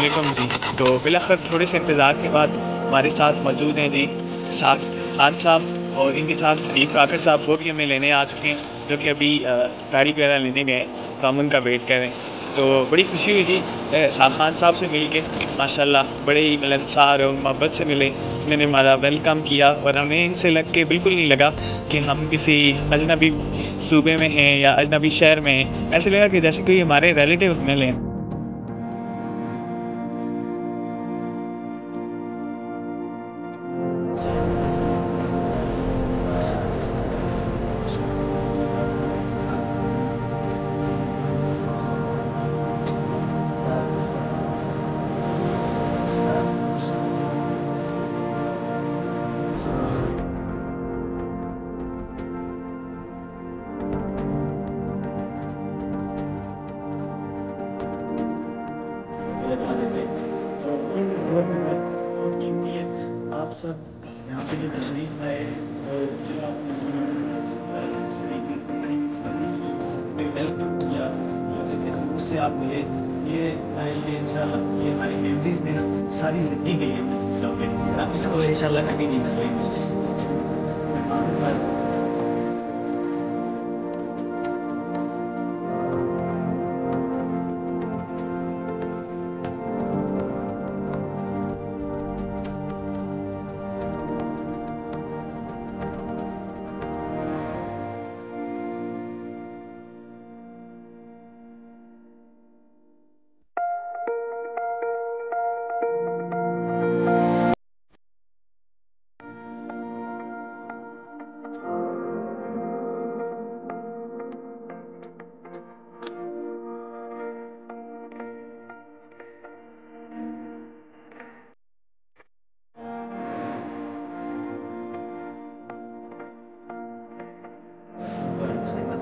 वालेकुम जी। तो बिलाखिर थोड़े से इंतज़ार के बाद हमारे साथ मौजूद हैं जी साद खान साहब और इनके साथ हबीब काकर साहब, वो भी हमें लेने आ चुके हैं, जो कि अभी गाड़ी वगैरह लेने गए हैं, तो हम उनका वेट कर रहे हैं। तो बड़ी खुशी हुई जी साद खान साहब से मिल के, माशाल्लाह बड़े ही मिलनसार और मोहब्बत से मिले। इन्होंने हमारा वेलकम किया और हमें इनसे लग के बिल्कुल नहीं लगा कि हम किसी अजनबी सूबे में हैं या अजनबी शहर में हैं। ऐसे लगा कि जैसे कोई हमारे रिलेटिव मिले हैं। लगा देते। तो ये इस दौर में बहुत कीमती है। आप सब यहाँ पे जो तशरीफ़ लाए और जो आपने में वेलकम किया और जितने खलूस से आप मिले, ये आएंगे इंशाल्लाह, ये हमारी मेमोरीज में ना सारी ज़िंदगी है सब में। आप इसको इंशाल्लाह कभी नहीं भूलेंगे। सलमान बस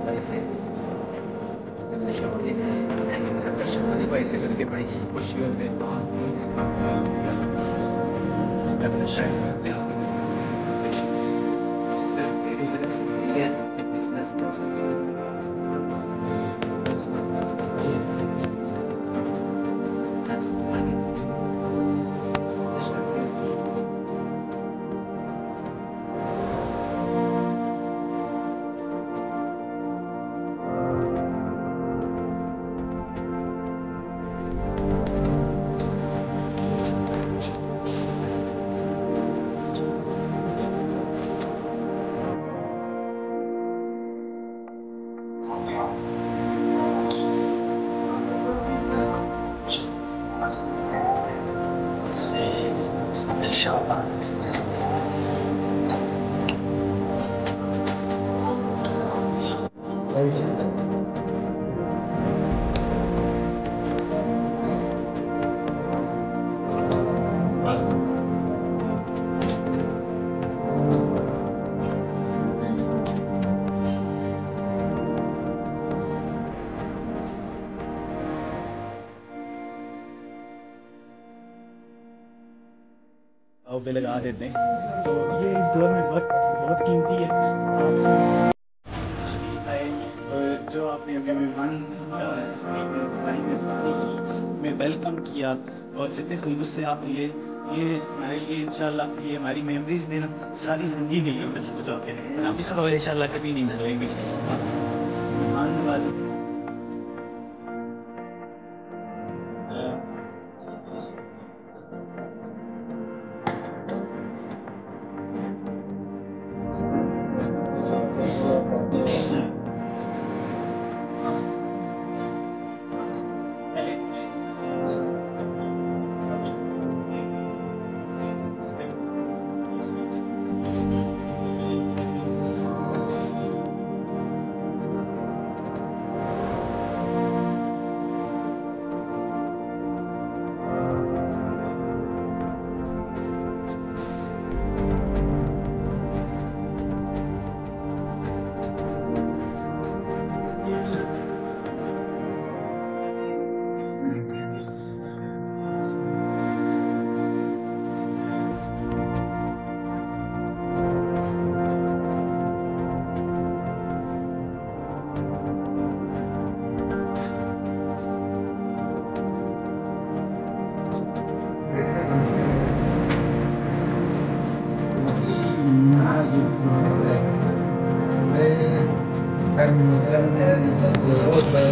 ऐसे इससे शौकीन है, मुज़फ़्फ़र शफ़ाली भाई से करके बड़ी खुशियों में इस काम को अपना शायद करते हैं। बिज़नेस पे लगा देते हैं। तो ये इस दौर में वक्त बहुत कीमती है। आप सब तशरीफ आए और जो आपने हमें मेहमान हमारी मेज़बानी की, में वेलकम किया और जितने खुलूस से आप मिले, ये हमारे लिए इंशाल्लाह ये हमारी मेमोरीज में ना सारी ज़िंदगी के लिए महफूज होते हैं। हम इसको इंशाल्लाह कभी नहीं भूलेंगे। सलमान नवाज़ी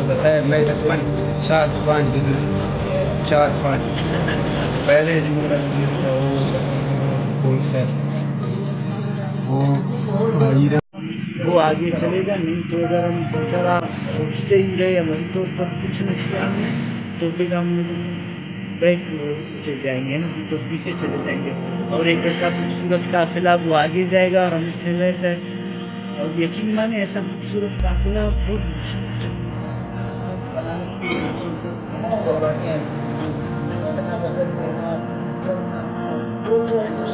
बताया मैं 4-5 बिजनेस 4-5 पहले जो मेरा बिजनेस था वो होलसेल वो वो आगे चलेगा। नहीं तो अगर हम इसी तरह सोचते ही रहे अमल तौर पर कुछ नहीं किया हमने तो फिर हम बैक होते जाएंगे ना, तो पीछे चले जाएंगे और एक ऐसा खूबसूरत काफिला वो आगे जाएगा और हम इससे रह जाए। और यकीन माने ऐसा खूबसूरत काफिला बहुत मुश्किल से बनाने के लिए तो ऐसा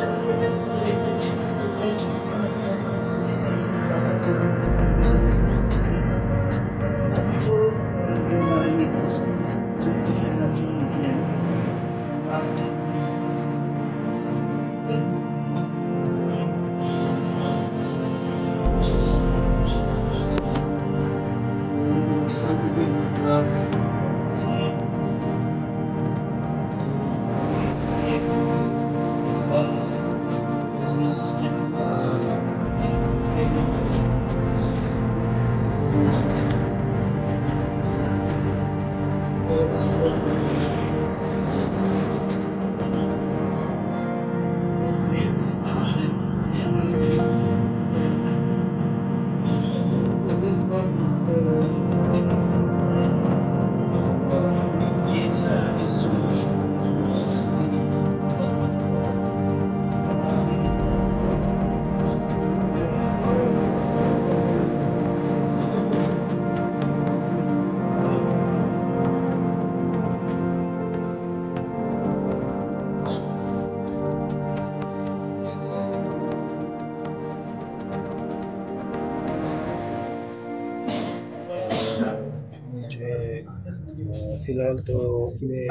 फिलहाल तो मैं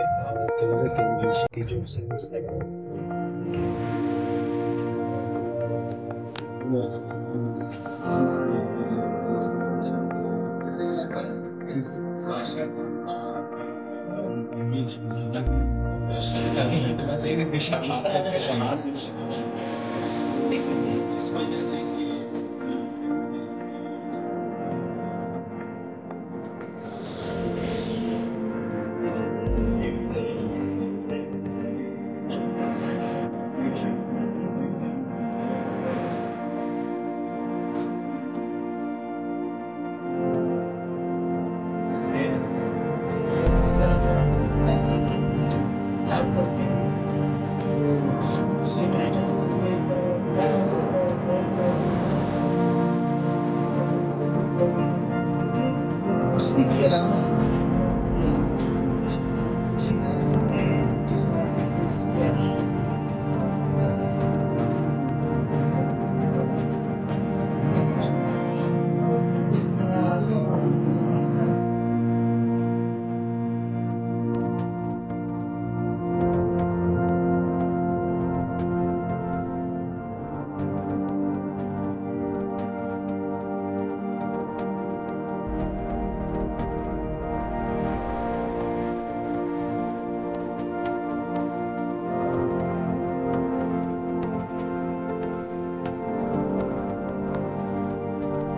तलबा के इंग्लिश की जो सर्विस है